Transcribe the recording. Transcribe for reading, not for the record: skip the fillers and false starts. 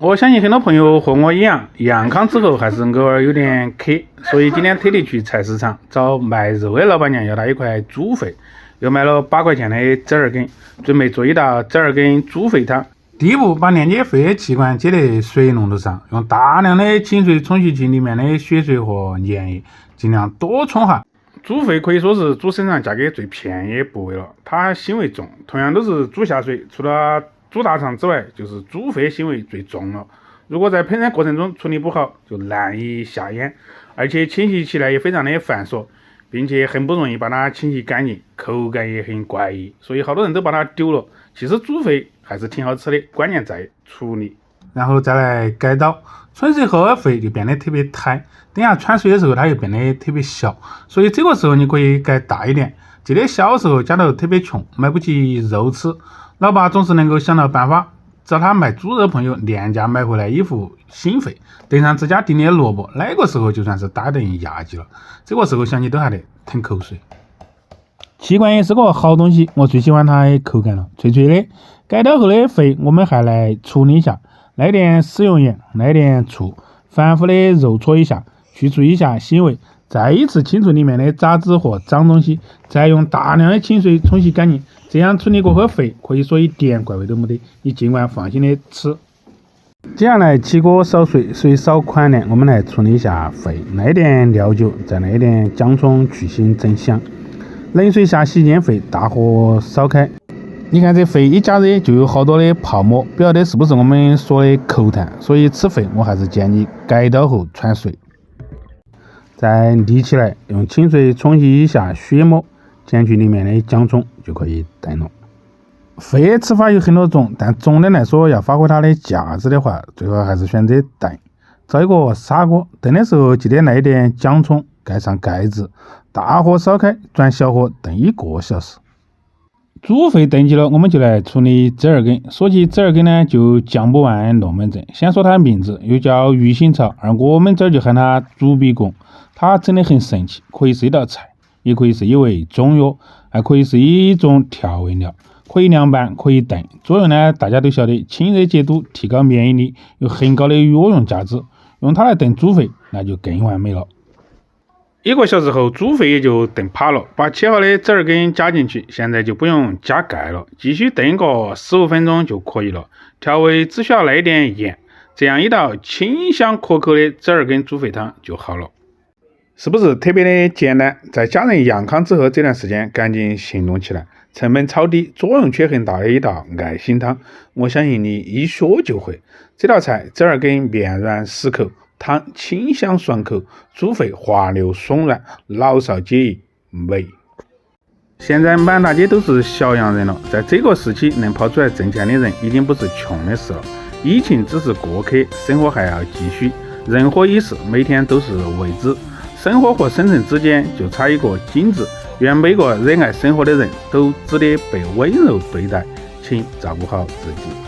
我相信很多朋友和我一样，阳康之后还是偶尔有点渴，所以今天特地去菜市场找卖肉的老板娘要他一块猪肺，又买了8块钱的折耳根，准备做一道折耳根猪肺汤。第一步，把连接肺的气管接在水龙头上，用大量的清水冲洗其里面的血水和粘液，尽量多冲哈。猪肺可以说是猪身上价格最便宜的部位了，它腥味重，同样都是猪下水，除了猪大肠之外，就是猪肺腥味最重了。如果在烹饪过程中处理不好，就难以下咽，而且清洗起来也非常的繁琐，并且很不容易把它清洗干净，口感也很怪异，所以好多人都把它丢了。其实猪肺还是挺好吃的，关键在处理。然后再来改刀，纯水后的肺就变得特别胎，等下串水的时候它又变得特别小，所以这个时候你可以改大一点。记得小时候家头特别穷，买不起肉吃，老爸总是能够想到办法，找他卖猪肉朋友廉价买回来一副新肺，炖上自家订的萝卜，那个时候就算是大顿亚绩了。这个时候想起都还得吞口水。气管也是个好东西，我最喜欢它的口感了，脆脆的。改刀后的肺我们还来处理一下，来点食用盐，来点醋，反复的揉搓一下，去除一下腥味，再一次清除里面的杂质和脏东西，再用大量的清水冲洗干净。这样处理过后肺可以说一点怪味都没得，你尽管放心的吃。接下来起锅烧水，水烧宽点，我们来处理一下肺，来点料酒，再来一点姜葱去腥增香。冷水下洗煎肺，大火烧开。你看这肺一加热就有好多的泡沫，不晓得是不是我们说的口痰，所以吃肺我还是建议改刀后串水。再立起来，用清水冲洗一下血沫，剪去里面的姜葱就可以炖了。肺的吃法有很多种，但总的来说要发挥它的价值的话，最好还是选择炖。找一个砂锅，炖的时候记得来一点姜葱，盖上盖子，大火烧开，转小火炖1个小时。猪肺炖急了，我们就来处理折耳根。说起折耳根呢，就讲不完龙门阵。先说它的名字，又叫鱼腥草，而我们这儿就喊它猪鼻公。它真的很神奇，可以是一道菜，也可以是一味中药，还可以是一种调味料，可以凉拌，可以炖。作用呢，大家都晓得，清热解毒，提高免疫力，有很高的药用价值。用它来炖猪肺，那就更完美了。1个小时后，猪肺也就炖趴了，把切好的折耳根加进去，现在就不用加盖了，继续炖个15分钟就可以了。调味只需要来一点盐，这样一道清香可口的折耳根猪肺汤就好了。是不是特别的简单？在家人阳康之后这段时间，赶紧行动起来，成本超低，作用却很大的一道爱心汤，我相信你一学就会。这道菜折耳根绵软适口，汤清香爽口，猪肺滑溜松软，老少皆宜，美。现在满大街都是小洋人了，在这个时期能跑出来挣钱的人已经不是穷的事了。疫情只是过客，生活还要继续，人活一世，每天都是未知。生活和生存之间就差一个精字，愿每个热爱生活的人都值得被温柔对待，请照顾好自己。